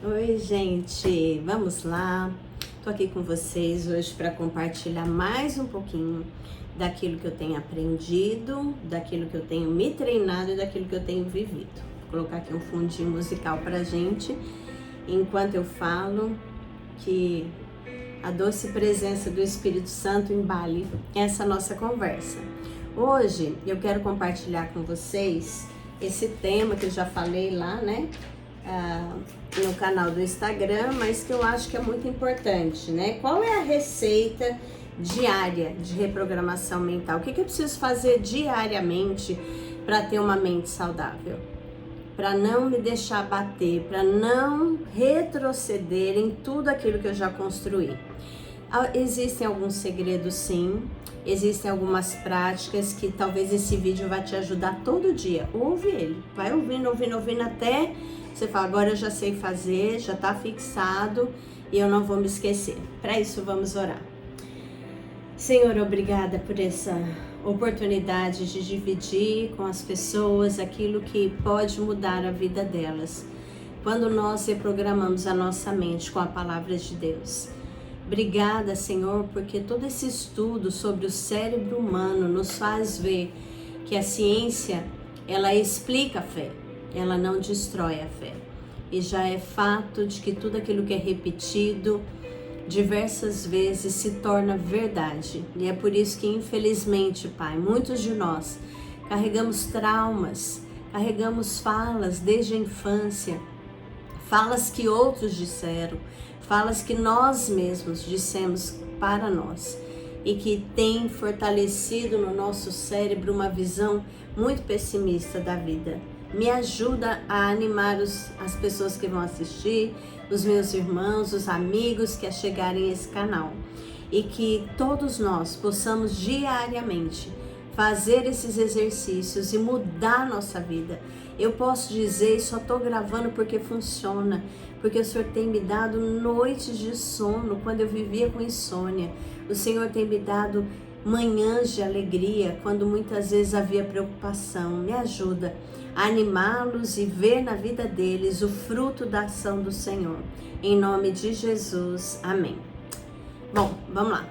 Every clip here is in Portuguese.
Oi, gente, vamos lá. Tô aqui com vocês hoje para compartilhar mais um pouquinho daquilo que eu tenho aprendido, daquilo que eu tenho me treinado e daquilo que eu tenho vivido. Vou colocar aqui um fundinho musical pra gente, enquanto eu falo, que a doce presença do Espírito Santo embale essa nossa conversa. Hoje eu quero compartilhar com vocês esse tema que eu já falei lá, né? No canal do Instagram, mas que eu acho que é muito importante, né? Qual é a receita diária de reprogramação mental? O que eu preciso fazer diariamente para ter uma mente saudável? Para não me deixar bater, para não retroceder em tudo aquilo que eu já construí. Existem alguns segredos, sim. Existem algumas práticas que talvez esse vídeo vai te ajudar todo dia. Ouve ele, vai ouvindo até você falar, agora eu já sei fazer, já tá fixado e eu não vou me esquecer. Para isso, vamos orar. Senhor, obrigada por essa oportunidade de dividir com as pessoas aquilo que pode mudar a vida delas, quando nós reprogramamos a nossa mente com a palavra de Deus. Obrigada, Senhor, porque todo esse estudo sobre o cérebro humano nos faz ver que a ciência, ela explica a fé, ela não destrói a fé. E já é fato de que tudo aquilo que é repetido diversas vezes se torna verdade. E é por isso que, infelizmente, Pai, muitos de nós carregamos traumas, carregamos falas desde a infância, falas que outros disseram, falas que nós mesmos dissemos para nós e que tem fortalecido no nosso cérebro uma visão muito pessimista da vida. Me ajuda a animar as pessoas que vão assistir, os meus irmãos, os amigos que chegarem a esse canal, e que todos nós possamos diariamente fazer esses exercícios e mudar nossa vida. Eu posso dizer, e só estou gravando porque funciona, porque o Senhor tem me dado noites de sono quando eu vivia com insônia. O Senhor tem me dado manhãs de alegria quando muitas vezes havia preocupação. Me ajuda a animá-los e ver na vida deles o fruto da ação do Senhor. Em nome de Jesus, amém. Bom, vamos lá.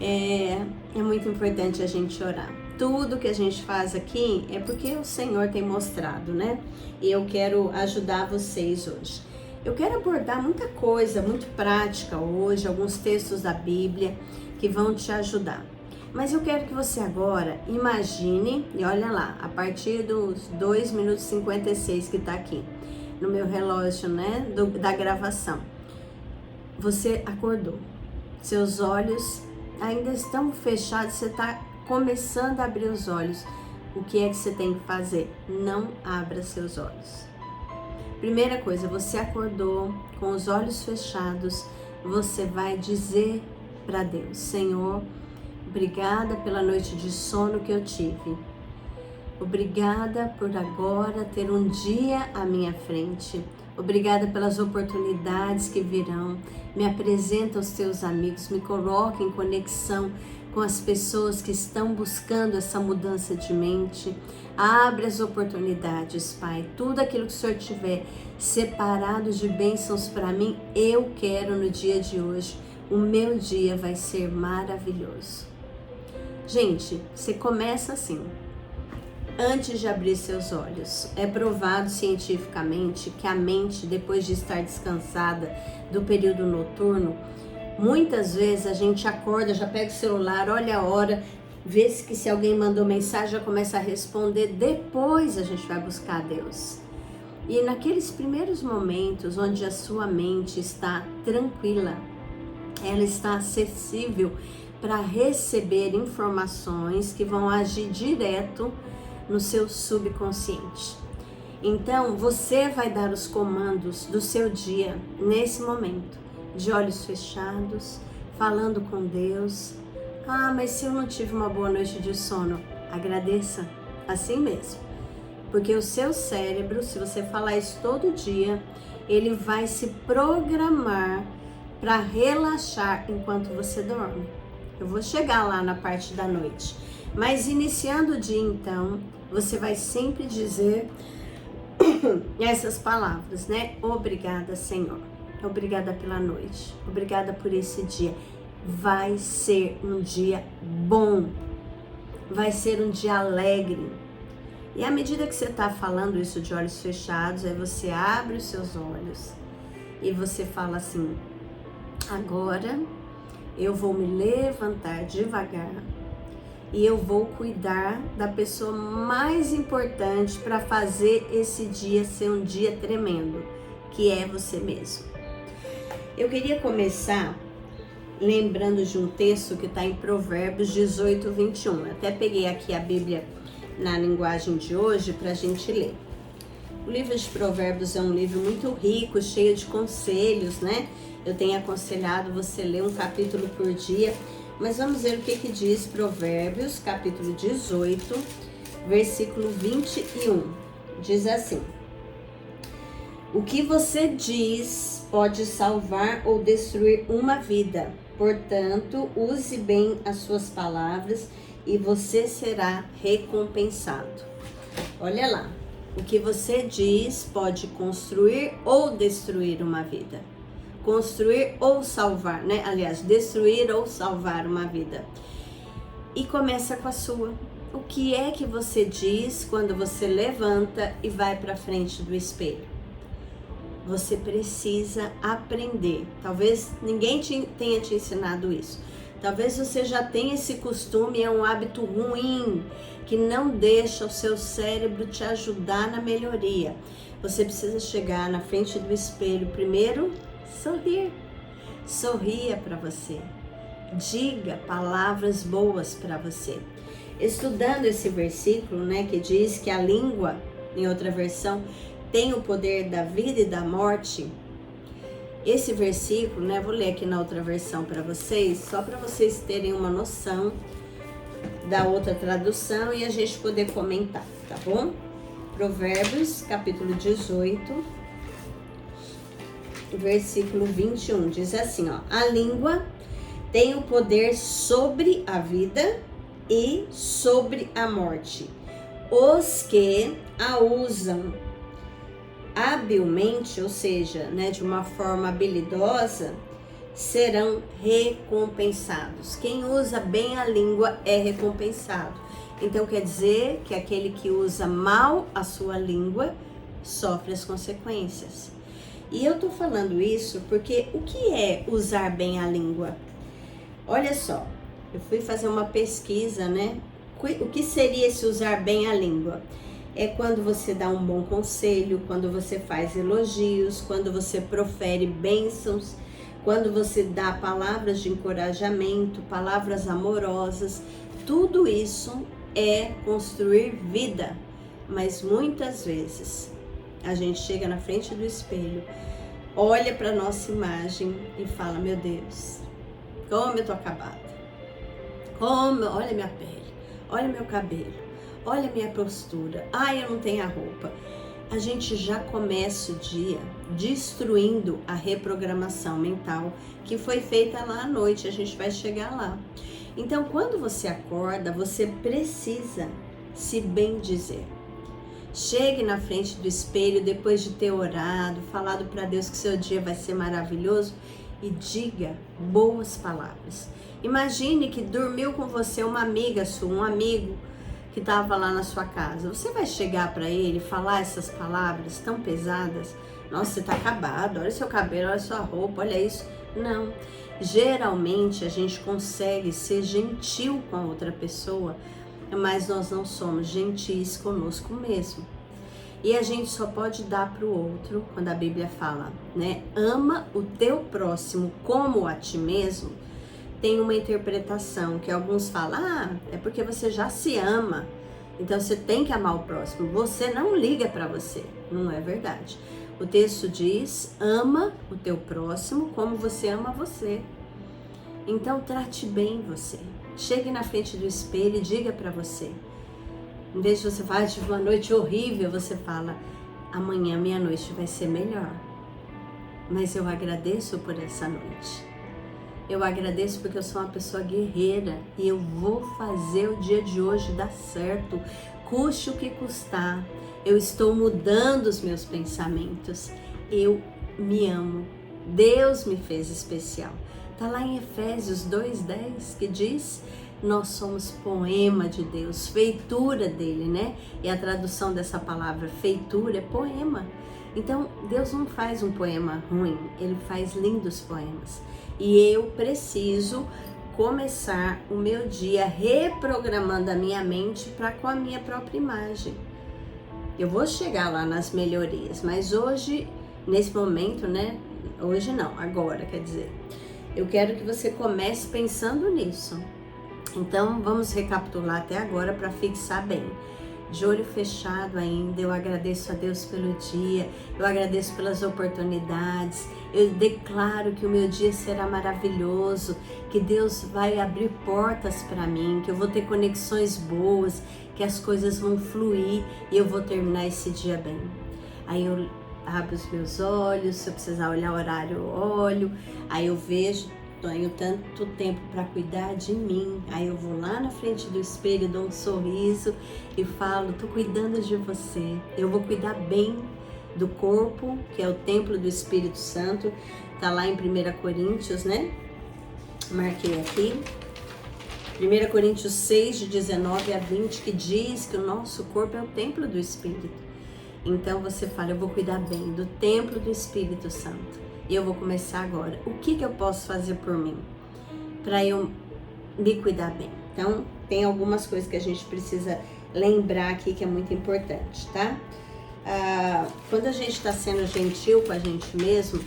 É muito importante a gente orar. Tudo que a gente faz aqui é porque o Senhor tem mostrado, né? E eu quero ajudar vocês hoje. Eu quero abordar muita coisa, muito prática hoje, alguns textos da Bíblia que vão te ajudar. Mas eu quero que você agora imagine, e olha lá, a partir dos 2 minutos e 56 que tá aqui no meu relógio, né, da gravação. Você acordou, seus olhos ainda estão fechados, você tá começando a abrir os olhos. O que é que você tem que fazer? Não abra seus olhos. Primeira coisa, você acordou com os olhos fechados, você vai dizer para Deus: Senhor, obrigada pela noite de sono que eu tive. Obrigada por agora ter um dia à minha frente. Obrigada pelas oportunidades que virão. Me apresenta aos teus amigos, me coloca em conexão com as pessoas que estão buscando essa mudança de mente. Abre as oportunidades, Pai. Tudo aquilo que o Senhor tiver separado de bênçãos para mim, eu quero no dia de hoje. O meu dia vai ser maravilhoso. Gente, você começa assim, antes de abrir seus olhos. É provado cientificamente que a mente, depois de estar descansada do período noturno, muitas vezes a gente acorda, já pega o celular, olha a hora, vê se alguém mandou mensagem, já começa a responder, depois a gente vai buscar a Deus. E naqueles primeiros momentos onde a sua mente está tranquila, ela está acessível para receber informações que vão agir direto no seu subconsciente. Então, você vai dar os comandos do seu dia nesse momento, de olhos fechados, falando com Deus. Ah, mas se eu não tive uma boa noite de sono, agradeça, assim mesmo. Porque o seu cérebro, se você falar isso todo dia, ele vai se programar para relaxar enquanto você dorme. Eu vou chegar lá na parte da noite. Mas iniciando o dia, então, você vai sempre dizer essas palavras, né? Obrigada, Senhor. Obrigada pela noite. Obrigada por esse dia. Vai ser um dia bom. Vai ser um dia alegre. E à medida que você está falando isso de olhos fechados, aí você abre os seus olhos e você fala assim: agora eu vou me levantar devagar e eu vou cuidar da pessoa mais importante para fazer esse dia ser um dia tremendo, que é você mesmo. Eu queria começar lembrando de um texto que está em Provérbios 18, 21. Até peguei aqui a Bíblia na linguagem de hoje para a gente ler. O livro de Provérbios é um livro muito rico, cheio de conselhos, né? Eu tenho aconselhado você ler um capítulo por dia, mas vamos ver o que diz Provérbios, capítulo 18, versículo 21. Diz assim: o que você diz pode salvar ou destruir uma vida, portanto, use bem as suas palavras e você será recompensado. Olha lá, o que você diz pode construir ou destruir uma vida. Construir ou salvar, né? Aliás, destruir ou salvar uma vida. E começa com a sua. O que é que você diz quando você levanta e vai para frente do espelho? Você precisa aprender. Talvez ninguém tenha te ensinado isso. Talvez você já tenha esse costume, é um hábito ruim, que não deixa o seu cérebro te ajudar na melhoria. Você precisa chegar na frente do espelho, primeiro, sorrir. Sorria para você. Diga palavras boas para você. Estudando esse versículo, né, que diz que a língua, em outra versão, tem o poder da vida e da morte. Esse versículo, né, vou ler aqui na outra versão para vocês, só para vocês terem uma noção da outra tradução e a gente poder comentar, tá bom? Provérbios, capítulo 18, versículo 21, diz assim, ó: a língua tem o poder sobre a vida e sobre a morte. Os que a usam habilmente, ou seja, né, de uma forma habilidosa, serão recompensados. Quem usa bem a língua é recompensado. Então quer dizer que aquele que usa mal a sua língua sofre as consequências. E eu tô falando isso porque o que é usar bem a língua? Olha só, eu fui fazer uma pesquisa, né? O que seria esse usar bem a língua? É quando você dá um bom conselho, quando você faz elogios, quando você profere bênçãos, quando você dá palavras de encorajamento, palavras amorosas. Tudo isso é construir vida. Mas muitas vezes a gente chega na frente do espelho, olha para nossa imagem e fala: meu Deus, como eu tô acabada. Olha minha pele, olha meu cabelo. Olha a minha postura. Ai, eu não tenho a roupa. A gente já começa o dia destruindo a reprogramação mental que foi feita lá à noite. A gente vai chegar lá. Então, quando você acorda, você precisa se bendizer. Chegue na frente do espelho depois de ter orado, falado para Deus que seu dia vai ser maravilhoso e diga boas palavras. Imagine que dormiu com você uma amiga sua, um amigo que estava lá na sua casa. Você vai chegar para ele e falar essas palavras tão pesadas? Nossa, você tá acabado, olha seu cabelo, olha sua roupa, olha isso. Não. Geralmente a gente consegue ser gentil com a outra pessoa, mas nós não somos gentis conosco mesmo. E a gente só pode dar para o outro, quando a Bíblia fala, né? Ama o teu próximo como a ti mesmo. Tem uma interpretação que alguns falam: é porque você já se ama, então você tem que amar o próximo, você não liga para você. Não é verdade. O texto diz: ama o teu próximo como você ama você. Então trate bem você. Chegue na frente do espelho e diga para você. Em vez de você falar: tive uma noite horrível, você fala: amanhã minha noite vai ser melhor. Mas eu agradeço por essa noite. Eu agradeço porque eu sou uma pessoa guerreira e eu vou fazer o dia de hoje dar certo, custe o que custar, eu estou mudando os meus pensamentos, eu me amo, Deus me fez especial. Tá lá em Efésios 2:10 que diz: nós somos poema de Deus, feitura dele, né? E a tradução dessa palavra feitura é poema. Então, Deus não faz um poema ruim, Ele faz lindos poemas. E eu preciso começar o meu dia reprogramando a minha mente para com a minha própria imagem. Eu vou chegar lá nas melhorias, mas hoje, nesse momento, né? Hoje não, agora, quer dizer. Eu quero que você comece pensando nisso. Então, vamos recapitular até agora para fixar bem. De olho fechado ainda, eu agradeço a Deus pelo dia, eu agradeço pelas oportunidades, eu declaro que o meu dia será maravilhoso, que Deus vai abrir portas para mim, que eu vou ter conexões boas, que as coisas vão fluir e eu vou terminar esse dia bem. Aí eu abro os meus olhos, se eu precisar olhar o horário, eu olho, aí eu vejo, tenho tanto tempo para cuidar de mim, aí eu vou lá na frente do espelho, dou um sorriso e falo, tô cuidando de você, eu vou cuidar bem do corpo, que é o templo do Espírito Santo, tá lá em 1 Coríntios, né? Marquei aqui, 1 Coríntios 6, de 19 a 20, que diz que o nosso corpo é o templo do Espírito. Então você fala, eu vou cuidar bem do templo do Espírito Santo. E eu vou começar agora. O que eu posso fazer por mim? Para eu me cuidar bem. Então, tem algumas coisas que a gente precisa lembrar aqui que é muito importante, tá? Quando a gente está sendo gentil com a gente mesmo,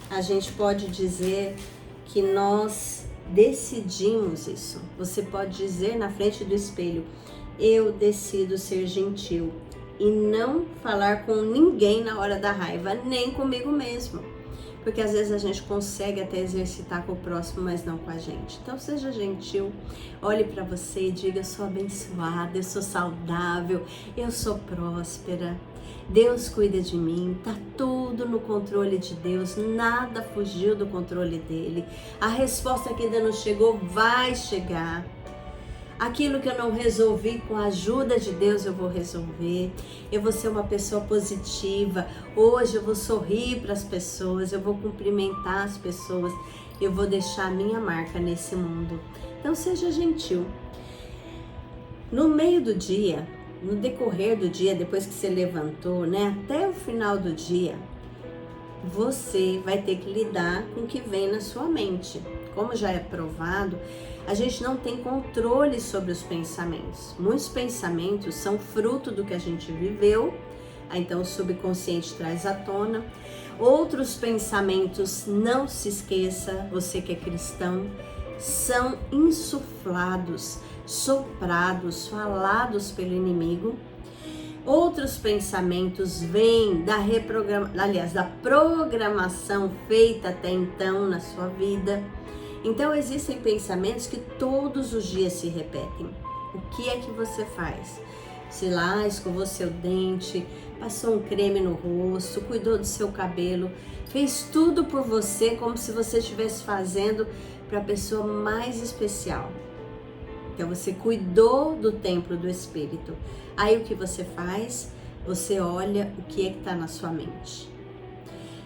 a gente pode dizer que nós decidimos isso. Você pode dizer na frente do espelho, eu decido ser gentil. E não falar com ninguém na hora da raiva, nem comigo mesmo. Porque às vezes a gente consegue até exercitar com o próximo, mas não com a gente. Então seja gentil, olhe para você e diga, eu sou abençoada, eu sou saudável, eu sou próspera. Deus cuida de mim, tá tudo no controle de Deus, nada fugiu do controle dele. A resposta que ainda não chegou vai chegar. Aquilo que eu não resolvi, com a ajuda de Deus eu vou resolver. Eu vou ser uma pessoa positiva. Hoje eu vou sorrir para as pessoas, eu vou cumprimentar as pessoas. Eu vou deixar a minha marca nesse mundo. Então seja gentil. No meio do dia, no decorrer do dia, depois que você levantou, né, até o final do dia, você vai ter que lidar com o que vem na sua mente. Como já é provado, a gente não tem controle sobre os pensamentos. Muitos pensamentos são fruto do que a gente viveu, então o subconsciente traz à tona. Outros pensamentos, não se esqueça, você que é cristão, são insuflados, soprados, falados pelo inimigo. Outros pensamentos vêm da programação feita até então na sua vida. Então existem pensamentos que todos os dias se repetem. O que é que você faz? Sei lá, escovou seu dente, passou um creme no rosto, cuidou do seu cabelo, fez tudo por você como se você estivesse fazendo para a pessoa mais especial. Então você cuidou do templo do Espírito. Aí o que você faz? Você olha o que é que está na sua mente.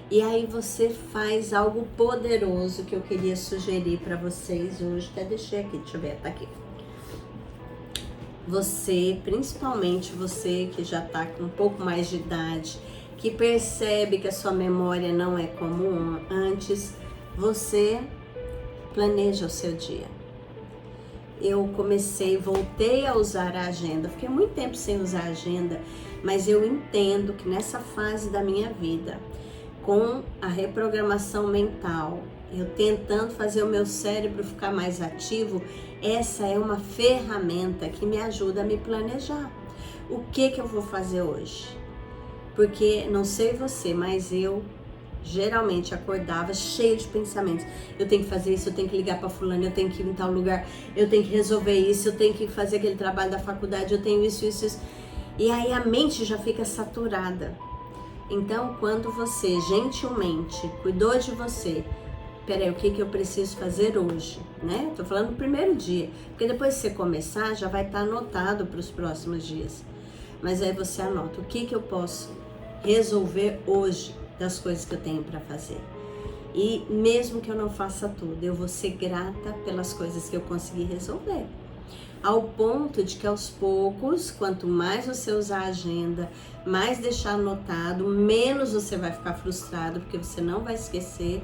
E aí você faz algo poderoso que eu queria sugerir para vocês hoje. Até deixei aqui, deixa eu ver, tá aqui. Você, principalmente você que já tá com um pouco mais de idade, que percebe que a sua memória não é como antes, você planeja o seu dia. Eu voltei a usar a agenda. Fiquei muito tempo sem usar a agenda, mas eu entendo que nessa fase da minha vida, com a reprogramação mental, eu tentando fazer o meu cérebro ficar mais ativo, essa é uma ferramenta que me ajuda a me planejar. O que eu vou fazer hoje? Porque, não sei você, mas eu geralmente acordava cheio de pensamentos. Eu tenho que fazer isso, eu tenho que ligar para fulano, eu tenho que ir em tal lugar, eu tenho que resolver isso, eu tenho que fazer aquele trabalho da faculdade, eu tenho isso. E aí a mente já fica saturada. Então, quando você gentilmente cuidou de você, peraí, o que eu preciso fazer hoje, né? Tô falando no primeiro dia, porque depois que você começar, já vai estar anotado para os próximos dias. Mas aí você anota o que eu posso resolver hoje das coisas que eu tenho para fazer. E mesmo que eu não faça tudo, eu vou ser grata pelas coisas que eu consegui resolver. Ao ponto de que aos poucos, quanto mais você usar a agenda, mais deixar anotado, menos você vai ficar frustrado, porque você não vai esquecer,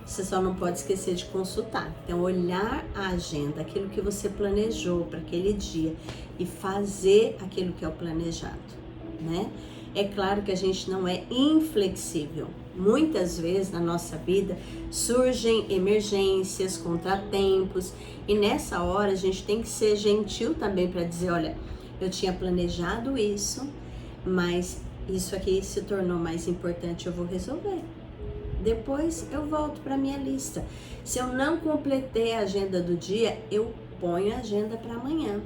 você só não pode esquecer de consultar. Então, olhar a agenda, aquilo que você planejou para aquele dia e fazer aquilo que é o planejado, né? É claro que a gente não é inflexível. Muitas vezes na nossa vida surgem emergências, contratempos, e nessa hora a gente tem que ser gentil também para dizer, olha, eu tinha planejado isso, mas isso aqui se tornou mais importante, eu vou resolver. Depois eu volto para minha lista. Se eu não completei a agenda do dia, eu ponho a agenda para amanhã.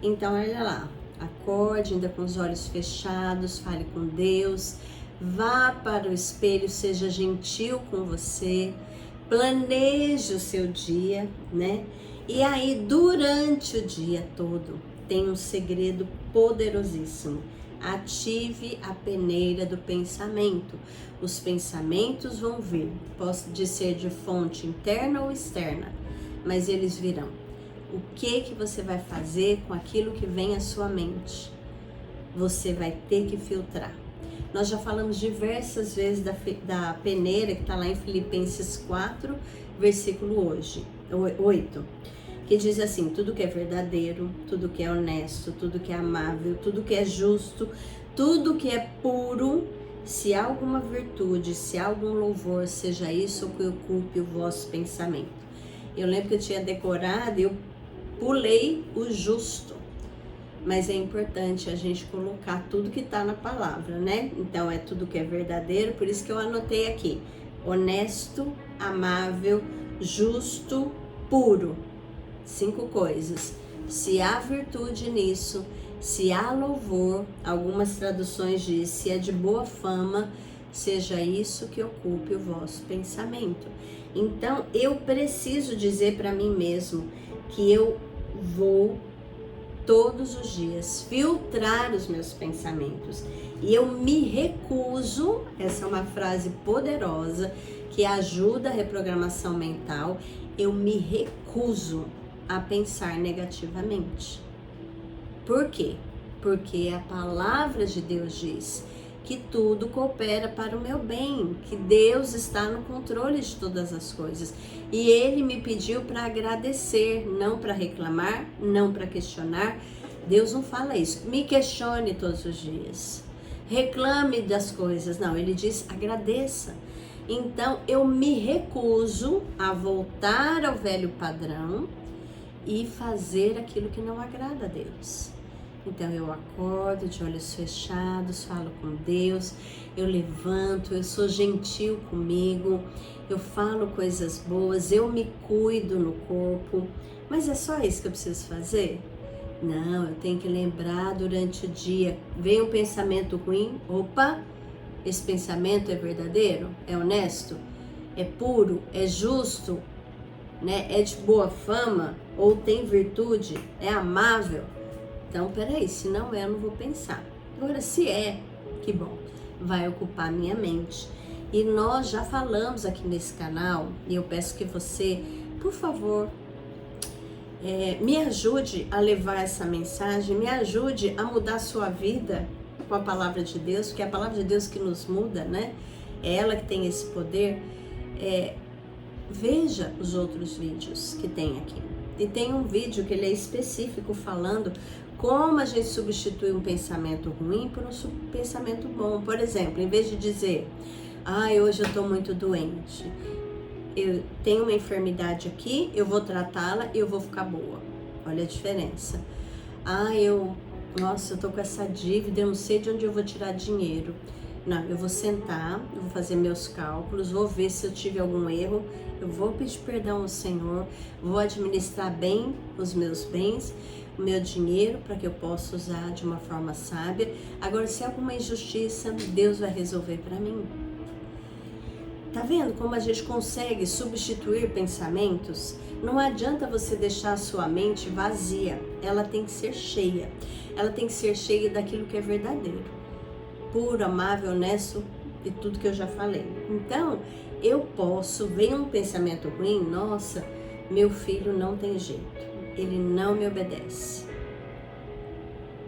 Então, olha lá, acorde ainda com os olhos fechados, fale com Deus, vá para o espelho, seja gentil com você, planeje o seu dia, né? E aí, durante o dia todo, tem um segredo poderosíssimo. Ative a peneira do pensamento. Os pensamentos vão vir, pode ser de fonte interna ou externa, mas eles virão. O que você vai fazer com aquilo que vem à sua mente? Você vai ter que filtrar. Nós já falamos diversas vezes da peneira que está lá em Filipenses 4, versículo 8, que diz assim, tudo que é verdadeiro, tudo que é honesto, tudo que é amável, tudo que é justo, tudo que é puro, se há alguma virtude, se há algum louvor, seja isso o que ocupe o vosso pensamento. Eu lembro que eu tinha decorado e eu pulei o justo, mas é importante a gente colocar tudo que está na palavra, né? Então é tudo que é verdadeiro, por isso que eu anotei aqui, honesto, amável, justo, puro. 5 coisas. Se há virtude nisso, se há louvor, algumas traduções dizem, se é de boa fama, seja isso que ocupe o vosso pensamento. Então, eu preciso dizer para mim mesmo que eu vou todos os dias filtrar os meus pensamentos. E eu me recuso, essa é uma frase poderosa que ajuda a reprogramação mental, eu me recuso a pensar negativamente. Por quê? Porque a palavra de Deus diz que tudo coopera para o meu bem, que Deus está no controle de todas as coisas. E Ele me pediu para agradecer, não para reclamar, não para questionar. Deus não fala isso. Me questione todos os dias. Reclame das coisas. Não, Ele diz agradeça. Então, eu me recuso a voltar ao velho padrão e fazer aquilo que não agrada a Deus. Então eu acordo de olhos fechados, falo com Deus, eu levanto, eu sou gentil comigo, eu falo coisas boas, eu me cuido no corpo. Mas é só isso que eu preciso fazer? Não, eu tenho que lembrar durante o dia. Vem um pensamento ruim, opa, esse pensamento é verdadeiro? É honesto? É puro? É justo? Né? É de boa fama? Ou tem virtude? É amável? Então, peraí, se não é, eu não vou pensar. Agora, se é, que bom, vai ocupar minha mente. E nós já falamos aqui nesse canal, e eu peço que você, por favor, me ajude a levar essa mensagem, me ajude a mudar a sua vida com a palavra de Deus, porque é a palavra de Deus que nos muda, né? É ela que tem esse poder. Veja os outros vídeos que tem aqui. E tem um vídeo que ele é específico falando como a gente substitui um pensamento ruim por um pensamento bom. Por exemplo, em vez de dizer, hoje eu estou muito doente, eu tenho uma enfermidade aqui, eu vou tratá-la e eu vou ficar boa. Olha a diferença. Nossa, eu tô com essa dívida, eu não sei de onde eu vou tirar dinheiro. Não, eu vou sentar, eu vou fazer meus cálculos, vou ver se eu tive algum erro, eu vou pedir perdão ao Senhor, vou administrar bem os meus bens, o meu dinheiro, para que eu possa usar de uma forma sábia. Agora, se há alguma injustiça, Deus vai resolver para mim. Tá vendo como a gente consegue substituir pensamentos? Não adianta você deixar a sua mente vazia, ela tem que ser cheia. Ela tem que ser cheia daquilo que é verdadeiro, puro, amável, honesto e tudo que eu já falei. Então, eu posso ver um pensamento ruim, nossa, meu filho não tem jeito, ele não me obedece.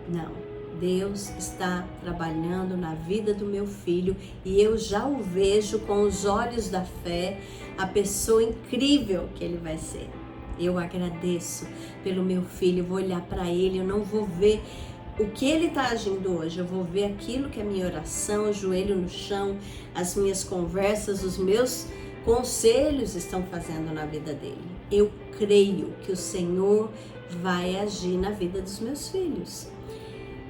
Não. Deus está trabalhando na vida do meu filho e eu já o vejo com os olhos da fé, a pessoa incrível que ele vai ser. Eu agradeço pelo meu filho, eu vou olhar para ele, eu não vou ver o que ele está agindo hoje, eu vou ver aquilo que é minha oração, o joelho no chão, as minhas conversas, os meus conselhos estão fazendo na vida dele. Eu creio que o Senhor vai agir na vida dos meus filhos.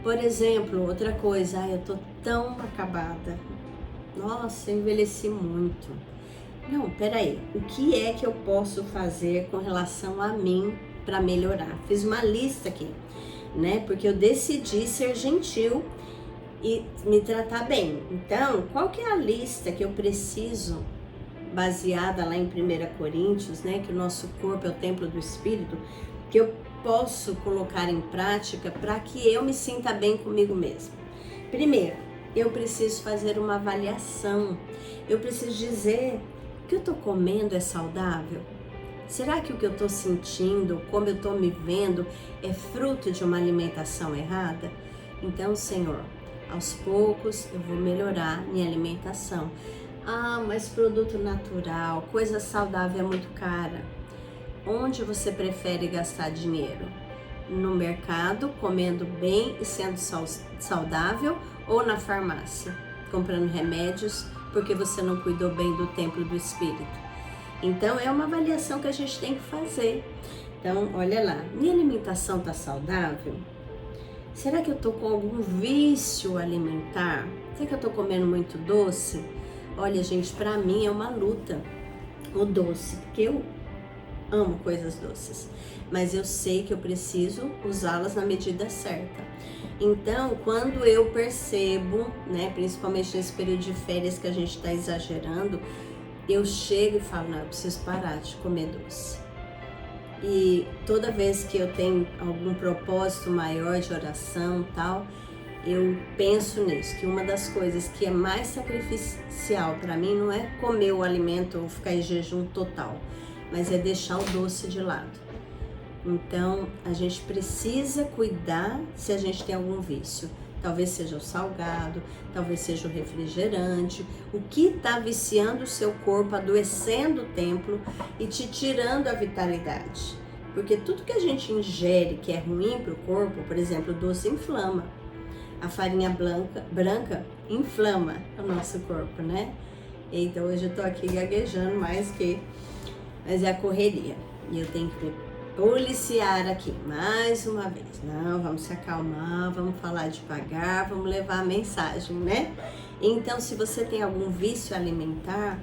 Por exemplo, outra coisa, eu tô tão acabada. Nossa, eu envelheci muito. Não, peraí, o que é que eu posso fazer com relação a mim para melhorar? Fiz uma lista aqui, né? Porque eu decidi ser gentil e me tratar bem. Então, qual que é a lista que eu preciso, baseada lá em 1 Coríntios, né? Que o nosso corpo é o templo do Espírito, que eu posso colocar em prática para que eu me sinta bem comigo mesmo? Primeiro, eu preciso fazer uma avaliação. Eu preciso dizer, o que eu estou comendo é saudável? Será que o que eu estou sentindo, como eu estou me vendo, é fruto de uma alimentação errada? Então, Senhor, aos poucos eu vou melhorar minha alimentação. Ah, mas produto natural, coisa saudável é muito cara. Onde você prefere gastar dinheiro? No mercado, comendo bem e sendo saudável, ou na farmácia, comprando remédios porque você não cuidou bem do templo do Espírito? Então, é uma avaliação que a gente tem que fazer. Então, olha lá, minha alimentação está saudável? Será que eu estou com algum vício alimentar? Será que eu estou comendo muito doce? Olha, gente, para mim é uma luta o doce, porque eu amo coisas doces, mas eu sei que eu preciso usá-las na medida certa. Então, quando eu percebo, né, principalmente nesse período de férias que a gente está exagerando, eu chego e falo, não, eu preciso parar de comer doce. E toda vez que eu tenho algum propósito maior de oração e tal, eu penso nisso, que uma das coisas que é mais sacrificial para mim não é comer o alimento ou ficar em jejum total, mas é deixar o doce de lado. Então, a gente precisa cuidar se a gente tem algum vício. Talvez seja o salgado, talvez seja o refrigerante, o que está viciando o seu corpo, adoecendo o templo e te tirando a vitalidade. Porque tudo que a gente ingere que é ruim para o corpo, por exemplo, o doce inflama. A farinha branca inflama o nosso corpo, né? Então, hoje eu tô aqui gaguejando mas é a correria. E eu tenho que me policiar aqui mais uma vez. Não, vamos se acalmar, vamos falar devagar, vamos levar a mensagem, né? Então, se você tem algum vício alimentar,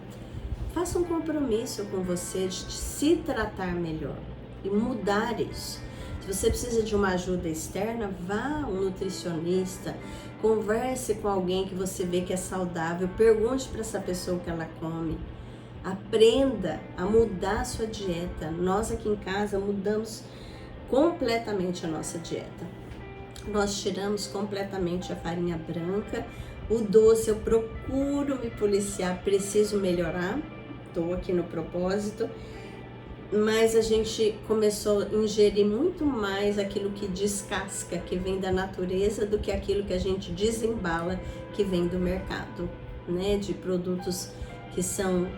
faça um compromisso com você de se tratar melhor e mudar isso. Se você precisa de uma ajuda externa, vá a um nutricionista, converse com alguém que você vê que é saudável, pergunte para essa pessoa o que ela come. Aprenda a mudar a sua dieta. Nós aqui em casa mudamos completamente a nossa dieta. Nós tiramos completamente a farinha branca, o doce eu procuro me policiar, preciso melhorar, estou aqui no propósito, mas a gente começou a ingerir muito mais aquilo que descasca, que vem da natureza, do que aquilo que a gente desembala, que vem do mercado, né? De produtos que são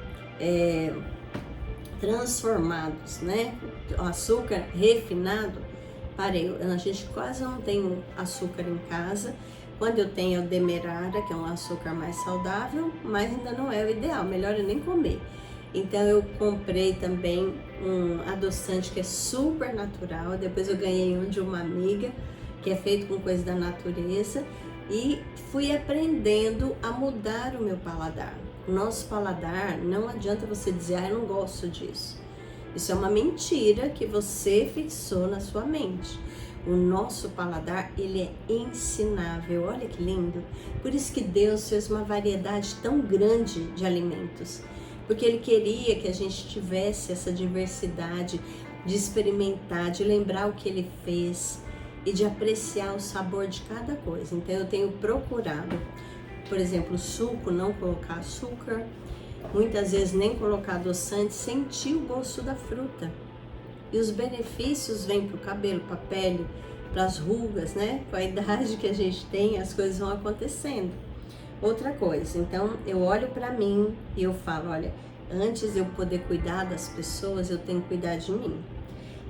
transformados, né? O açúcar refinado, a gente quase não tem açúcar em casa. Quando eu tenho o demerara, que é um açúcar mais saudável, mas ainda não é o ideal, melhor eu nem comer. Então eu comprei também um adoçante que é super natural, depois eu ganhei um de uma amiga, que é feito com coisa da natureza, e fui aprendendo a mudar o meu paladar. O nosso paladar, não adianta você dizer, eu não gosto disso. Isso é uma mentira que você fixou na sua mente. O nosso paladar, ele é ensinável, olha que lindo. Por isso que Deus fez uma variedade tão grande de alimentos. porque Ele queria que a gente tivesse essa diversidade de experimentar, de lembrar o que Ele fez e de apreciar o sabor de cada coisa. Então eu tenho procurado, por exemplo, suco, não colocar açúcar, muitas vezes nem colocar adoçante, sentir o gosto da fruta. E os benefícios vêm para o cabelo, para a pele, para as rugas, né? Com a idade que a gente tem, as coisas vão acontecendo. Outra coisa, então eu olho para mim e eu falo, olha, antes de eu poder cuidar das pessoas, eu tenho que cuidar de mim.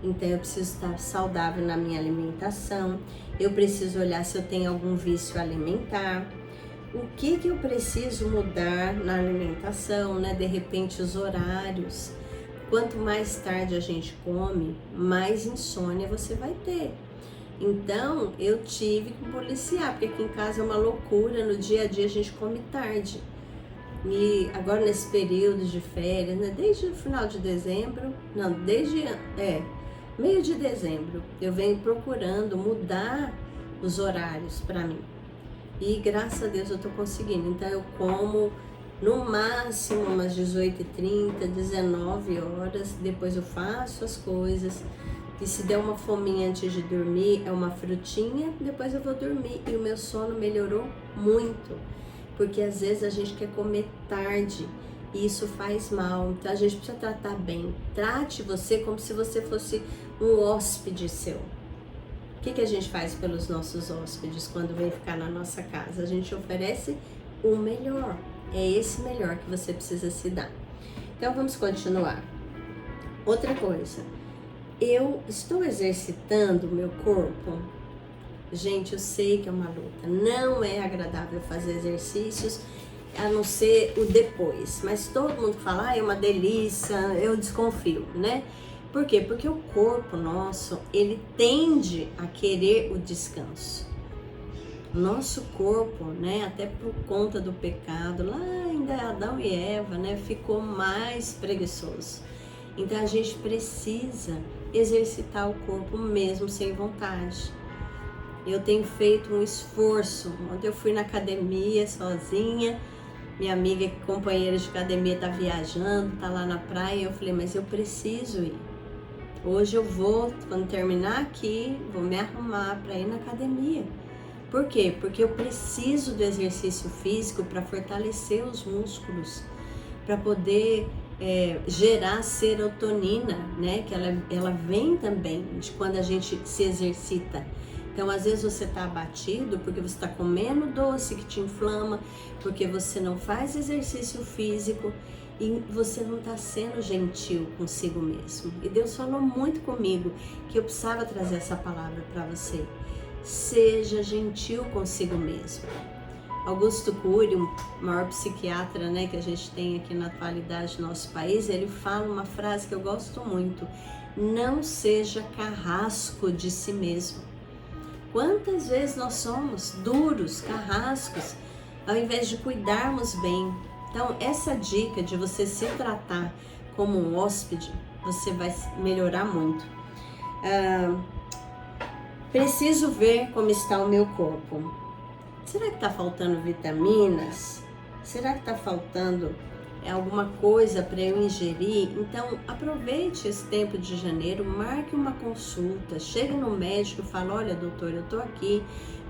Então eu preciso estar saudável na minha alimentação, eu preciso olhar se eu tenho algum vício alimentar, o que eu preciso mudar na alimentação, né? De repente os horários. Quanto mais tarde a gente come, mais insônia você vai ter. Então eu tive que policiar, porque aqui em casa é uma loucura, no dia a dia a gente come tarde. E agora nesse período de férias, né? Desde o final de dezembro, não, meio de dezembro, eu venho procurando mudar os horários para mim. E graças a Deus eu tô conseguindo. Então eu como no máximo umas 18h30, 19 horas, depois eu faço as coisas. E se der uma fominha antes de dormir, é uma frutinha, depois eu vou dormir. E o meu sono melhorou muito, porque às vezes a gente quer comer tarde e isso faz mal. Então a gente precisa tratar bem. Trate você como se você fosse um hóspede seu. O que a gente faz pelos nossos hóspedes quando vem ficar na nossa casa? A gente oferece o melhor. É esse melhor que você precisa se dar. Então vamos continuar. Outra coisa, eu estou exercitando o meu corpo? Gente, eu sei que é uma luta. Não é agradável fazer exercícios, a não ser o depois. Mas todo mundo fala, é uma delícia, eu desconfio, né? Por quê? Porque o corpo nosso, ele tende a querer o descanso. Nosso corpo, né, até por conta do pecado, lá ainda Adão e Eva, né, ficou mais preguiçoso. Então a gente precisa exercitar o corpo mesmo sem vontade. Eu tenho feito um esforço. Ontem eu fui na academia sozinha, minha amiga companheira de academia tá viajando, tá lá na praia, e eu falei, mas eu preciso ir. Hoje eu vou, quando terminar aqui, vou me arrumar para ir na academia. Por quê? Porque eu preciso do exercício físico para fortalecer os músculos, para poder gerar serotonina, né? Que ela vem também de quando a gente se exercita. Então, às vezes você está abatido porque você está comendo doce que te inflama, porque você não faz exercício físico e você não está sendo gentil consigo mesmo. E Deus falou muito comigo que eu precisava trazer essa palavra para você. Seja gentil consigo mesmo. Augusto Cury, o maior psiquiatra, né, que a gente tem aqui na atualidade no nosso país, ele fala uma frase que eu gosto muito: não seja carrasco de si mesmo. Quantas vezes nós somos duros, carrascos, ao invés de cuidarmos bem? Então, essa dica de você se tratar como um hóspede, você vai melhorar muito. Preciso ver como está o meu corpo. Será que está faltando vitaminas? Será que está faltando alguma coisa para eu ingerir? Então, aproveite esse tempo de janeiro, marque uma consulta, chegue no médico e fale, olha doutor, eu estou aqui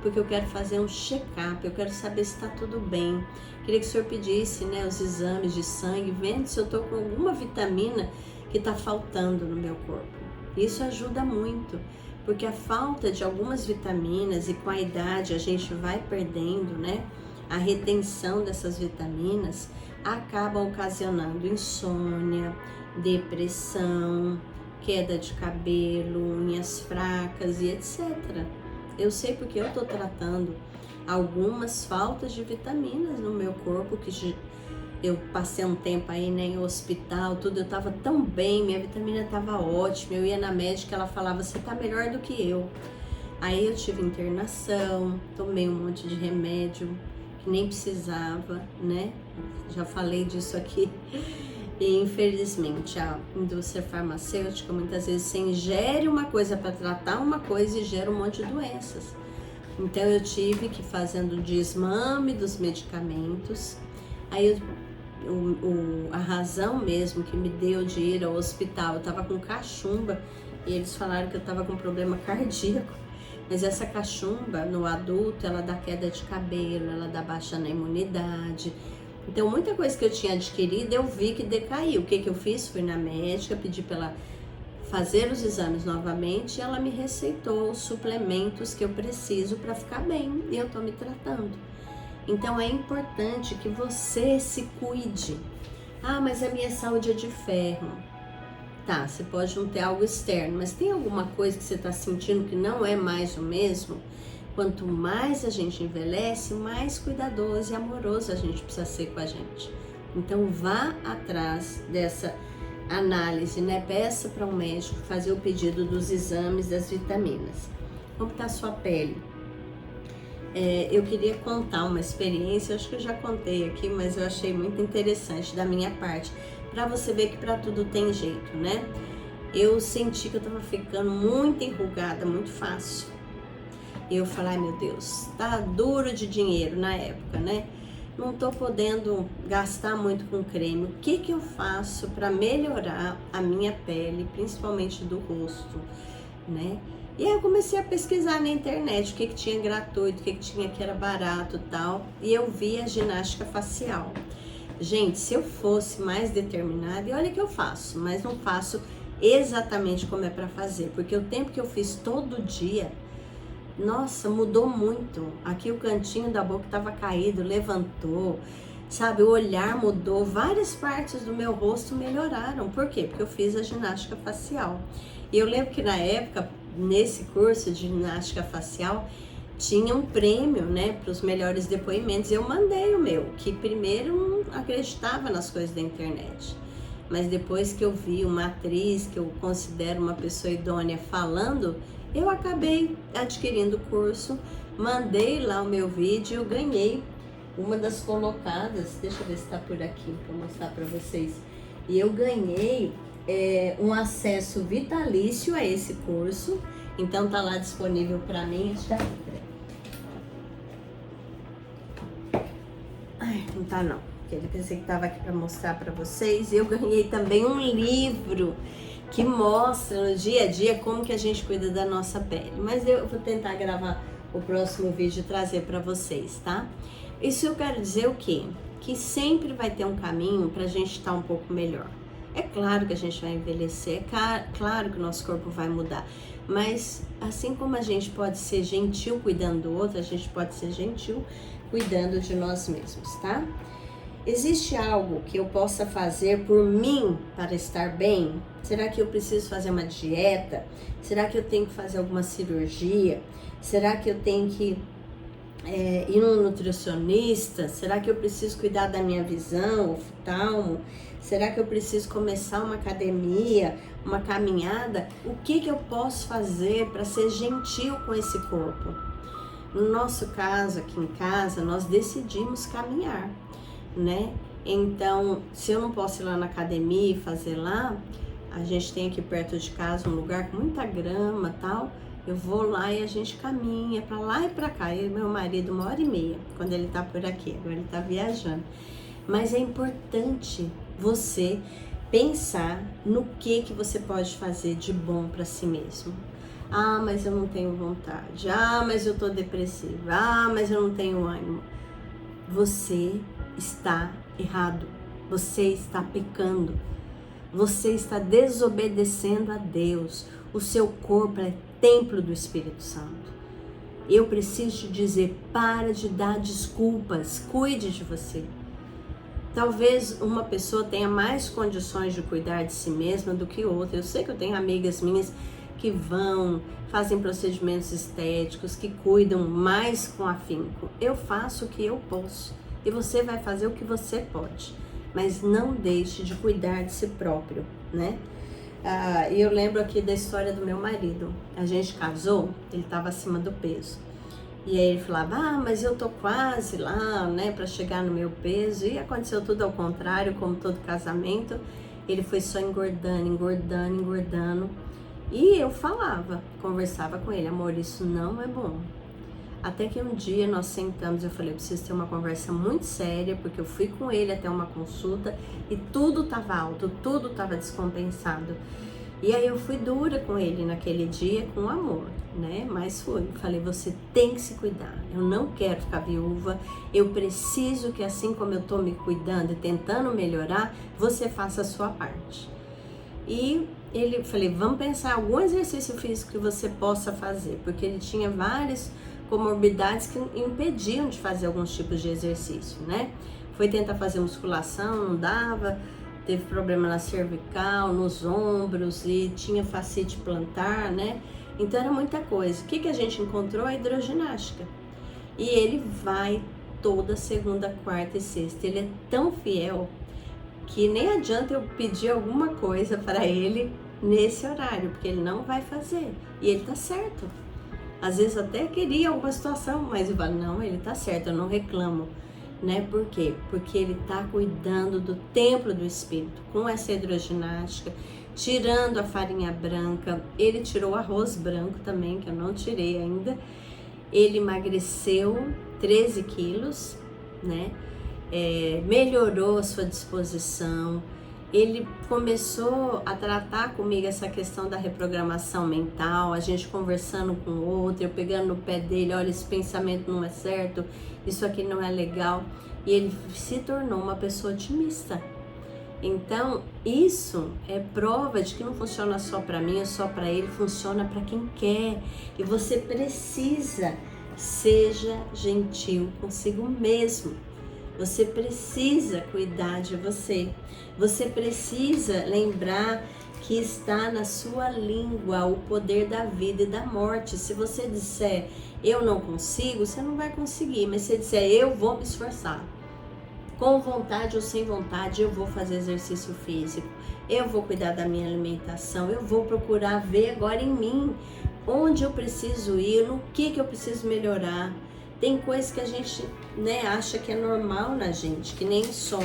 porque eu quero fazer um check-up, eu quero saber se está tudo bem. Queria que o senhor pedisse, né, os exames de sangue, vendo se eu estou com alguma vitamina que está faltando no meu corpo. Isso ajuda muito, porque a falta de algumas vitaminas, e com a idade a gente vai perdendo, né, a retenção dessas vitaminas, acabam ocasionando insônia, depressão, queda de cabelo, unhas fracas e etc. Eu sei porque eu estou tratando algumas faltas de vitaminas no meu corpo, que eu passei um tempo aí, né, em hospital, tudo, eu estava tão bem, minha vitamina estava ótima, eu ia na médica, ela falava, você está melhor do que eu. Aí eu tive internação, tomei um monte de remédio, que nem precisava, né, já falei disso aqui. E infelizmente a indústria farmacêutica, muitas vezes você ingere uma coisa para tratar uma coisa e gera um monte de doenças. Então eu tive que ir fazendo o desmame dos medicamentos. Aí a razão mesmo que me deu de ir ao hospital, eu tava com cachumba e eles falaram que eu tava com problema cardíaco. Mas essa cachumba no adulto, ela dá queda de cabelo, ela dá baixa na imunidade. Então muita coisa que eu tinha adquirido eu vi que decaiu. O que eu fiz? Fui na médica, pedi para ela fazer os exames novamente e ela me receitou os suplementos que eu preciso para ficar bem e eu tô me tratando. Então é importante que você se cuide. Ah, mas a minha saúde é de ferro. Tá, você pode não ter algo externo, mas tem alguma coisa que você está sentindo que não é mais o mesmo? Quanto mais a gente envelhece, mais cuidadoso e amoroso a gente precisa ser com a gente. Então vá atrás dessa análise, né? Peça para um médico fazer o pedido dos exames, das vitaminas. Como está a sua pele? Eu queria contar uma experiência, acho que eu já contei aqui, mas eu achei muito interessante da minha parte, para você ver que para tudo tem jeito, né? Eu senti que eu tava ficando muito enrugada, muito fácil. E eu falei, ai meu Deus, tá duro de dinheiro na época, né? Não tô podendo gastar muito com creme. O que eu faço para melhorar a minha pele, principalmente do rosto, né? E aí eu comecei a pesquisar na internet o que tinha gratuito, o que tinha que era barato e tal. E eu vi a ginástica facial. Gente, se eu fosse mais determinada, e olha que eu faço, mas não faço exatamente como é para fazer. Porque o tempo que eu fiz todo dia, nossa, mudou muito. Aqui o cantinho da boca estava caído, levantou, sabe? O olhar mudou, várias partes do meu rosto melhoraram. Por quê? Porque eu fiz a ginástica facial. E eu lembro que na época, nesse curso de ginástica facial, tinha um prêmio, né, para os melhores depoimentos. Eu mandei o meu, que primeiro não acreditava nas coisas da internet. Mas depois que eu vi uma atriz que eu considero uma pessoa idônea falando, eu acabei adquirindo o curso, mandei lá o meu vídeo, ganhei uma das colocadas, deixa eu ver se está por aqui para mostrar para vocês. E eu ganhei um acesso vitalício a esse curso, então tá lá disponível para mim. Ai, não tá não, porque eu pensei que tava aqui para mostrar para vocês. Eu ganhei também um livro que mostra no dia a dia como que a gente cuida da nossa pele. Mas eu vou tentar gravar o próximo vídeo e trazer para vocês, tá? Isso eu quero dizer o quê? Que sempre vai ter um caminho pra gente estar um pouco melhor. É claro que a gente vai envelhecer, é claro que o nosso corpo vai mudar. Mas assim como a gente pode ser gentil cuidando do outro, a gente pode ser gentil cuidando de nós mesmos, tá? Existe algo que eu possa fazer por mim para estar bem? Será que eu preciso fazer uma dieta? Será que eu tenho que fazer alguma cirurgia? Será que eu tenho que ir num nutricionista? Será que eu preciso cuidar da minha visão, oftalmo? Será que eu preciso começar uma academia, uma caminhada? O que eu posso fazer para ser gentil com esse corpo? No nosso caso, aqui em casa, nós decidimos caminhar, né? Então, se eu não posso ir lá na academia e fazer lá, a gente tem aqui perto de casa um lugar com muita grama e tal, eu vou lá e a gente caminha pra lá e pra cá. Eu e meu marido, 1h30, quando ele tá por aqui, agora ele tá viajando. Mas é importante você pensar no que você pode fazer de bom pra si mesmo. Ah, mas eu não tenho vontade. Ah, mas eu tô depressiva. Ah, mas eu não tenho ânimo. Você está errado. Você está pecando. Você está desobedecendo a Deus. O seu corpo é templo do Espírito Santo. Eu preciso te dizer, para de dar desculpas. Cuide de você. Talvez uma pessoa tenha mais condições de cuidar de si mesma do que outra. Eu sei que eu tenho amigas minhas que fazem procedimentos estéticos, que cuidam mais com afinco. Eu faço o que eu posso e você vai fazer o que você pode, mas não deixe de cuidar de si próprio, né? E eu lembro aqui da história do meu marido. A gente casou, ele estava acima do peso. E aí ele falava, mas eu tô quase lá, né, para chegar no meu peso. E aconteceu tudo ao contrário, como todo casamento. Ele foi só engordando, engordando, engordando. E eu conversava com ele, amor, isso não é bom. Até que um dia nós sentamos, eu falei, eu preciso ter uma conversa muito séria, porque eu fui com ele até uma consulta e tudo estava alto, tudo estava descompensado. E aí eu fui dura com ele naquele dia, com amor, né? Mas fui, falei, você tem que se cuidar, eu não quero ficar viúva, eu preciso que assim como eu tô me cuidando e tentando melhorar, você faça a sua parte. E ele, falei, vamos pensar em algum exercício físico que você possa fazer, porque ele tinha várias comorbidades que impediam de fazer alguns tipos de exercício, né? Foi tentar fazer musculação, não dava, teve problema na cervical, nos ombros e tinha fascite plantar, né? Então era muita coisa. O que a gente encontrou? A hidroginástica. E ele vai toda segunda, quarta e sexta. Ele é tão fiel que nem adianta eu pedir alguma coisa para ele nesse horário, porque ele não vai fazer. E ele tá certo. Às vezes até queria alguma situação, mas eu falo, não, ele tá certo, eu não reclamo, né? Por quê? Porque ele tá cuidando do templo do espírito, com essa hidroginástica, tirando a farinha branca, ele tirou o arroz branco também, que eu não tirei ainda, ele emagreceu 13 quilos, né? Melhorou a sua disposição, ele começou a tratar comigo essa questão da reprogramação mental, a gente conversando com o outro, eu pegando no pé dele, olha, esse pensamento não é certo, isso aqui não é legal, e ele se tornou uma pessoa otimista. Então, isso é prova de que não funciona só para mim ou só para ele, funciona para quem quer, e você precisa, seja gentil consigo mesmo. Você precisa cuidar de você. Você precisa lembrar que está na sua língua o poder da vida e da morte. Se você disser, eu não consigo, você não vai conseguir. Mas se você disser, eu vou me esforçar. Com vontade ou sem vontade, eu vou fazer exercício físico. Eu vou cuidar da minha alimentação. Eu vou procurar ver agora em mim onde eu preciso ir, no que eu preciso melhorar. Tem coisas que a gente, né, acha que é normal na gente, que nem sono.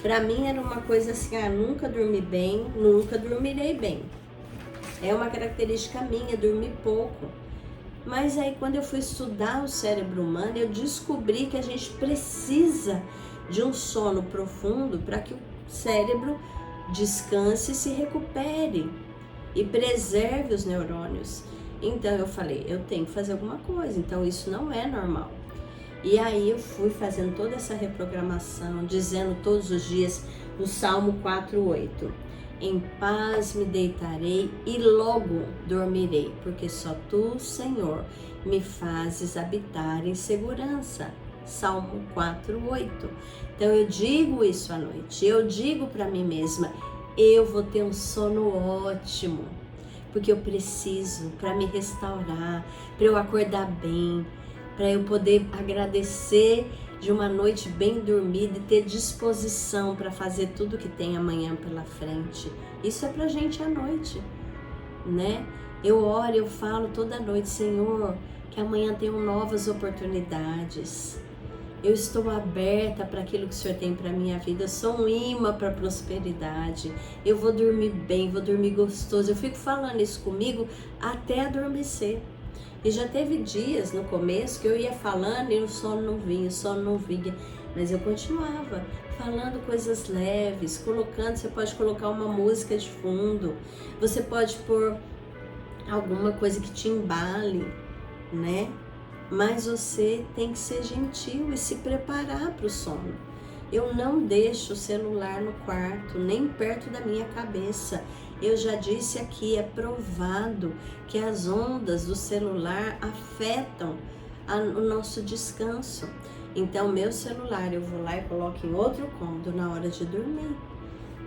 Pra mim era uma coisa assim, nunca dormi bem, nunca dormirei bem. É uma característica minha, dormir pouco. Mas aí quando eu fui estudar o cérebro humano, eu descobri que a gente precisa de um sono profundo para que o cérebro descanse e se recupere e preserve os neurônios. Então eu falei, eu tenho que fazer alguma coisa, então isso não é normal. E aí eu fui fazendo toda essa reprogramação, dizendo todos os dias o Salmo 4:8. Em paz me deitarei e logo dormirei, porque só tu, Senhor, me fazes habitar em segurança. Salmo 4:8. Então eu digo isso à noite, eu digo para mim mesma, eu vou ter um sono ótimo, porque eu preciso para me restaurar, para eu acordar bem, para eu poder agradecer de uma noite bem dormida e ter disposição para fazer tudo que tem amanhã pela frente. Isso é pra gente à noite, né? Eu oro, eu falo toda noite, Senhor, que amanhã tenham novas oportunidades. Eu estou aberta para aquilo que o Senhor tem para minha vida. Eu sou um imã para a prosperidade. Eu vou dormir bem, vou dormir gostoso. Eu fico falando isso comigo até adormecer. E já teve dias no começo que eu ia falando e o sono não vinha, o sono não vinha. Mas eu continuava falando coisas leves, colocando, você pode colocar uma música de fundo. Você pode pôr alguma coisa que te embale, né? Mas você tem que ser gentil e se preparar para o sono. Eu não deixo o celular no quarto, nem perto da minha cabeça. Eu já disse aqui, é provado que as ondas do celular afetam o nosso descanso. Então, meu celular eu vou lá e coloco em outro cômodo na hora de dormir.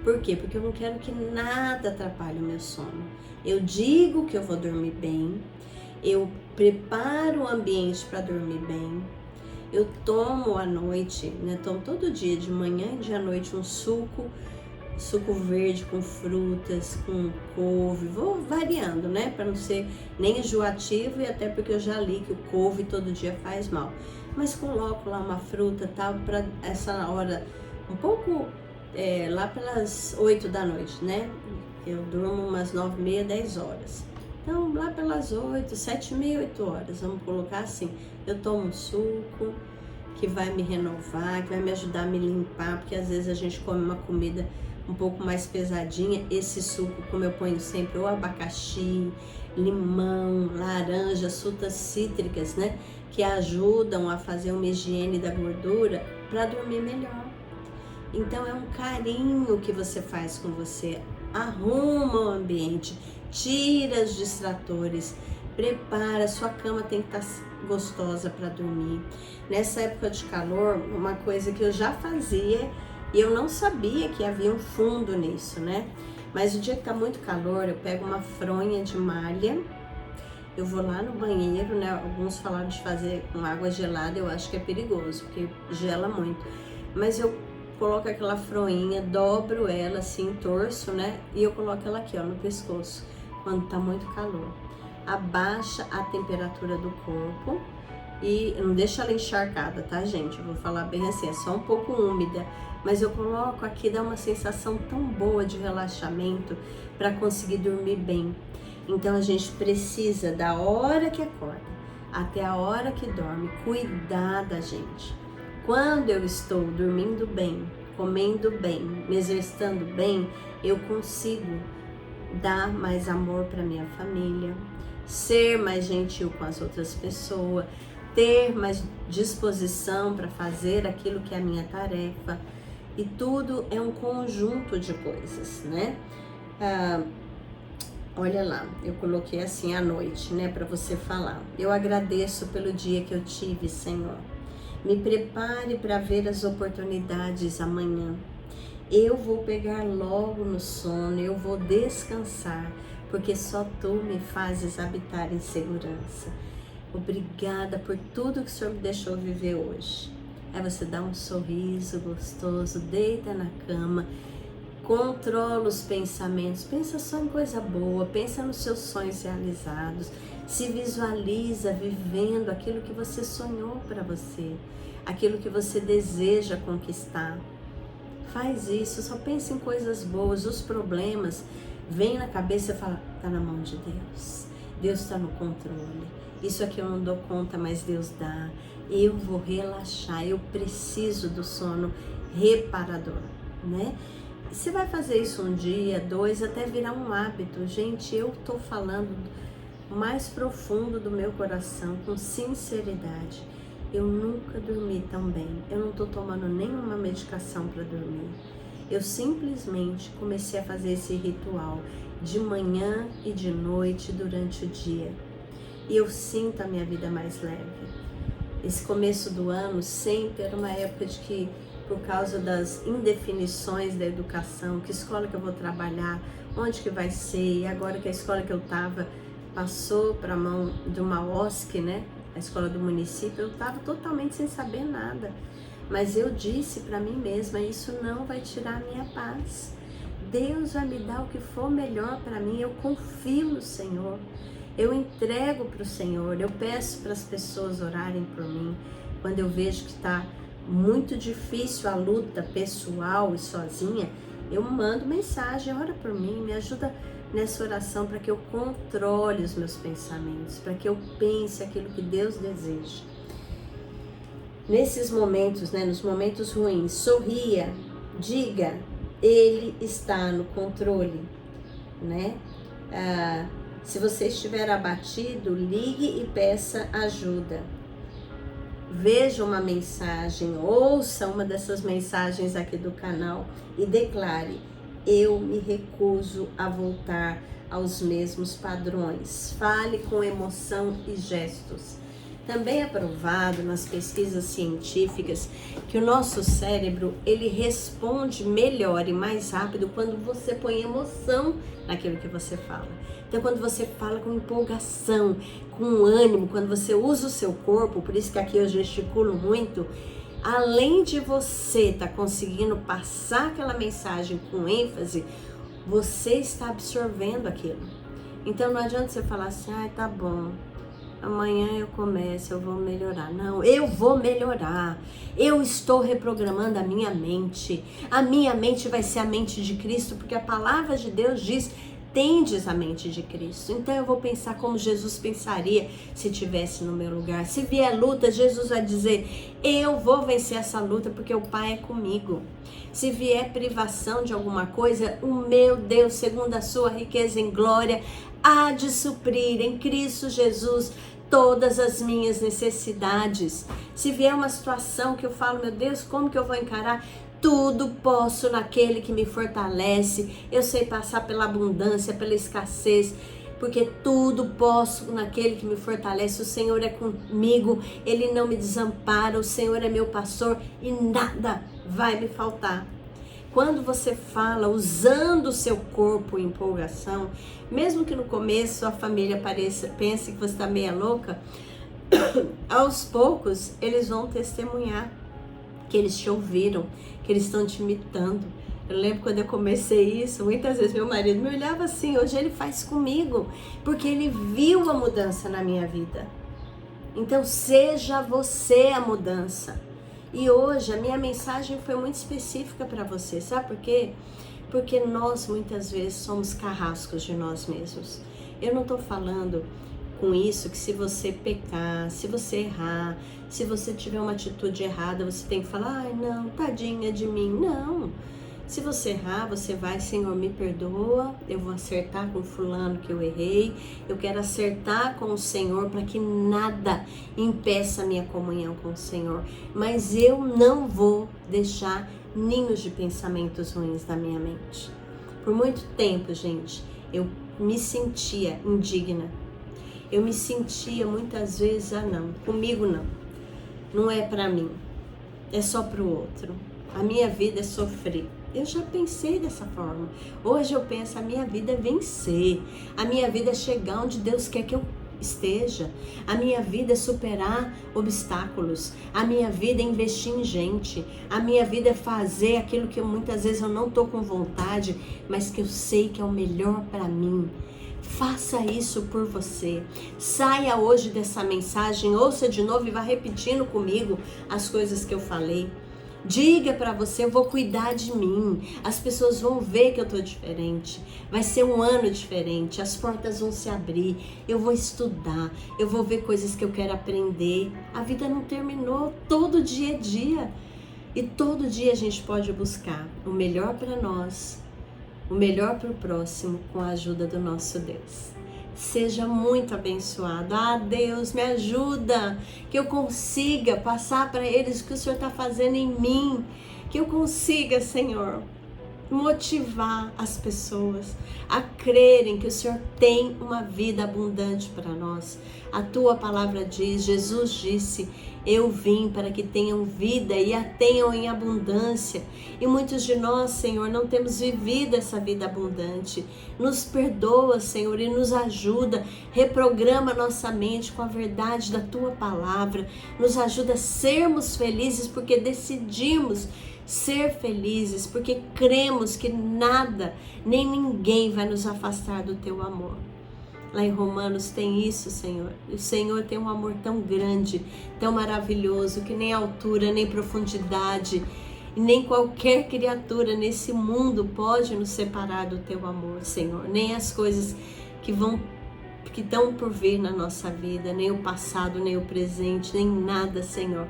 Por quê? Porque eu não quero que nada atrapalhe o meu sono. Eu digo que eu vou dormir bem, eu preparo o ambiente para dormir bem, eu tomo à noite, né? Tomo todo dia, de manhã e de à noite, um suco verde com frutas, com couve, vou variando, né? Para não ser nem enjoativo e até porque eu já li que o couve todo dia faz mal. Mas coloco lá uma fruta tal, para essa hora, um pouco lá pelas 8 da noite, né? Eu durmo umas 9h30, 10 horas. Então, lá pelas 8, 7h30, 8h, vamos colocar assim, eu tomo um suco que vai me renovar, que vai me ajudar a me limpar, porque às vezes a gente come uma comida um pouco mais pesadinha. Esse suco, como eu ponho sempre, ou abacaxi, limão, laranja, frutas cítricas, né, que ajudam a fazer uma higiene da gordura para dormir melhor. Então é um carinho que você faz com você, arruma o ambiente, tira os distratores, prepara, sua cama tem que estar gostosa para dormir. Nessa época de calor, uma coisa que eu já fazia e eu não sabia que havia um fundo nisso, né? Mas o dia que tá muito calor, eu pego uma fronha de malha, eu vou lá no banheiro, né? Alguns falaram de fazer com água gelada, eu acho que é perigoso, porque gela muito. Mas eu coloco aquela froinha, dobro ela assim, torço, né? E eu coloco ela aqui, ó, no pescoço, quando tá muito calor. Abaixa a temperatura do corpo e não deixa ela encharcada, tá, gente? Eu vou falar bem assim, é só um pouco úmida, mas eu coloco aqui, dá uma sensação tão boa de relaxamento para conseguir dormir bem. Então a gente precisa, da hora que acorda até a hora que dorme, cuidar da gente. Quando eu estou dormindo bem, comendo bem, me exercitando bem, eu consigo dar mais amor para minha família, ser mais gentil com as outras pessoas, ter mais disposição para fazer aquilo que é a minha tarefa. E tudo é um conjunto de coisas, né? Olha lá, eu coloquei assim à noite, né, para você falar. Eu agradeço pelo dia que eu tive, Senhor. Me prepare para ver as oportunidades amanhã. Eu vou pegar logo no sono, eu vou descansar, porque só Tu me fazes habitar em segurança. Obrigada por tudo que o Senhor me deixou viver hoje. Aí você dá um sorriso gostoso, deita na cama, controla os pensamentos, pensa só em coisa boa, pensa nos seus sonhos realizados, se visualiza vivendo aquilo que você sonhou para você, aquilo que você deseja conquistar. Faz isso, só pensa em coisas boas. Os problemas vêm na cabeça e fala, tá na mão de Deus, Deus está no controle, isso aqui eu não dou conta, mas Deus dá, eu vou relaxar, eu preciso do sono reparador, né? Você vai fazer isso um dia, dois, até virar um hábito. Gente, eu tô falando mais profundo do meu coração, com sinceridade. Eu nunca dormi tão bem. Eu não tô tomando nenhuma medicação para dormir. Eu simplesmente comecei a fazer esse ritual de manhã e de noite durante o dia. E eu sinto a minha vida mais leve. Esse começo do ano sempre era uma época de que, por causa das indefinições da educação, que escola que eu vou trabalhar, onde que vai ser, e agora que a escola que eu estava passou para a mão de uma OSC, né, a escola do município, eu estava totalmente sem saber nada. Mas eu disse para mim mesma, isso não vai tirar a minha paz. Deus vai me dar o que for melhor para mim, eu confio no Senhor. Eu entrego para o Senhor, eu peço para as pessoas orarem por mim. Quando eu vejo que está muito difícil a luta pessoal e sozinha, eu mando mensagem, ora por mim, me ajuda nessa oração para que eu controle os meus pensamentos, para que eu pense aquilo que Deus deseja. Nesses momentos, né, nos momentos ruins, sorria, diga, Ele está no controle, né? Se você estiver abatido, ligue e peça ajuda. Veja uma mensagem, ouça uma dessas mensagens aqui do canal e declare, eu me recuso a voltar aos mesmos padrões. Fale com emoção e gestos. Também é provado nas pesquisas científicas que o nosso cérebro, ele responde melhor e mais rápido quando você põe emoção naquilo que você fala. Então, quando você fala com empolgação, com ânimo, quando você usa o seu corpo, por isso que aqui eu gesticulo muito, além de você estar conseguindo passar aquela mensagem com ênfase, você está absorvendo aquilo. Então, não adianta você falar assim, tá bom, amanhã eu começo, eu vou melhorar. Não, eu vou melhorar. Eu estou reprogramando a minha mente. A minha mente vai ser a mente de Cristo, porque a palavra de Deus diz, tendes a mente de Cristo. Então eu vou pensar como Jesus pensaria se estivesse no meu lugar. Se vier luta, Jesus vai dizer, eu vou vencer essa luta porque o Pai é comigo. Se vier privação de alguma coisa, o meu Deus, segundo a sua riqueza em glória, há de suprir em Cristo Jesus todas as minhas necessidades. Se vier uma situação que eu falo, meu Deus, como que eu vou encarar? Tudo posso naquele que me fortalece. Eu sei passar pela abundância, pela escassez, porque tudo posso naquele que me fortalece. O Senhor é comigo, Ele não me desampara, o Senhor é meu pastor e nada vai me faltar. Quando você fala usando o seu corpo em empolgação, mesmo que no começo a família pense que você está meia louca, aos poucos eles vão testemunhar que eles te ouviram, que eles estão te imitando. Eu lembro quando eu comecei isso, muitas vezes meu marido me olhava assim, hoje ele faz comigo, porque ele viu a mudança na minha vida. Então seja você a mudança. E hoje a minha mensagem foi muito específica para você, sabe por quê? Porque nós muitas vezes somos carrascos de nós mesmos. Eu não estou falando com isso que se você pecar, se você errar, se você tiver uma atitude errada, você tem que falar, ai não, tadinha de mim. Não. Se você errar, você vai, Senhor, me perdoa, eu vou acertar com fulano que eu errei, eu quero acertar com o Senhor para que nada impeça a minha comunhão com o Senhor. Mas eu não vou deixar ninhos de pensamentos ruins da minha mente. Por muito tempo, gente, eu me sentia indigna. Eu me sentia muitas vezes, não, comigo não é para mim, é só para o outro. A minha vida é sofrer. Eu já pensei dessa forma. Hoje eu penso, a minha vida é vencer. A minha vida é chegar onde Deus quer que eu esteja. A minha vida é superar obstáculos. A minha vida é investir em gente. A minha vida é fazer aquilo que muitas vezes eu não estou com vontade, mas que eu sei que é o melhor para mim. Faça isso por você. Saia hoje dessa mensagem, ouça de novo e vá repetindo comigo as coisas que eu falei. Diga para você, eu vou cuidar de mim. As pessoas vão ver que eu tô diferente. Vai ser um ano diferente. As portas vão se abrir. Eu vou estudar. Eu vou ver coisas que eu quero aprender. A vida não terminou. Todo dia é dia. E todo dia a gente pode buscar o melhor para nós, o melhor para o próximo, com a ajuda do nosso Deus. Seja muito abençoado. Deus, me ajuda, que eu consiga passar para eles o que o Senhor está fazendo em mim, que eu consiga, Senhor, motivar as pessoas a crerem que o Senhor tem uma vida abundante para nós. A tua palavra diz, Jesus disse, eu vim para que tenham vida e a tenham em abundância. E muitos de nós, Senhor, não temos vivido essa vida abundante. Nos perdoa, Senhor, e nos ajuda. Reprograma nossa mente com a verdade da tua palavra. Nos ajuda a sermos felizes porque decidimos ser felizes, porque cremos que nada, nem ninguém vai nos afastar do teu amor. Lá em Romanos tem isso, Senhor. O Senhor tem um amor tão grande, tão maravilhoso, que nem altura, nem profundidade, nem qualquer criatura nesse mundo pode nos separar do teu amor, Senhor. Nem as coisas que estão por vir na nossa vida, nem o passado, nem o presente, nem nada, Senhor.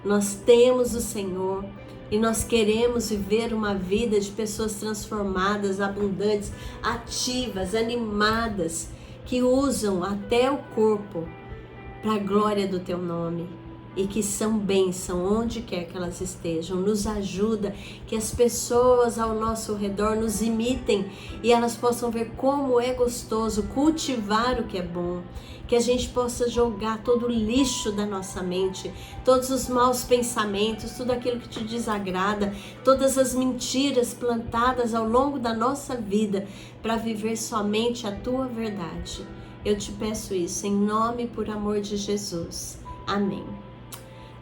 Nós temos o Senhor e nós queremos viver uma vida de pessoas transformadas, abundantes, ativas, animadas, que usam até o corpo para a glória do teu nome e que são bênção onde quer que elas estejam. Nos ajuda que as pessoas ao nosso redor nos imitem e elas possam ver como é gostoso cultivar o que é bom. Que a gente possa jogar todo o lixo da nossa mente, todos os maus pensamentos, tudo aquilo que te desagrada, todas as mentiras plantadas ao longo da nossa vida para viver somente a tua verdade. Eu te peço isso em nome e por amor de Jesus. Amém.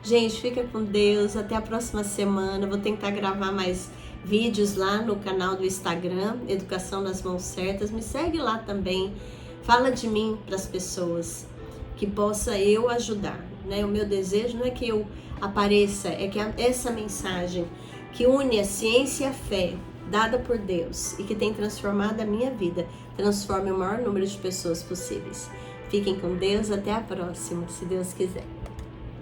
Gente, fica com Deus. Até a próxima semana. Vou tentar gravar mais vídeos lá no canal do Instagram, Educação nas Mãos Certas. Me segue lá também. Fala de mim para as pessoas, que possa eu ajudar, né? O meu desejo não é que eu apareça, é que essa mensagem que une a ciência e a fé dada por Deus e que tem transformado a minha vida, transforme o maior número de pessoas possíveis. Fiquem com Deus, até a próxima, se Deus quiser.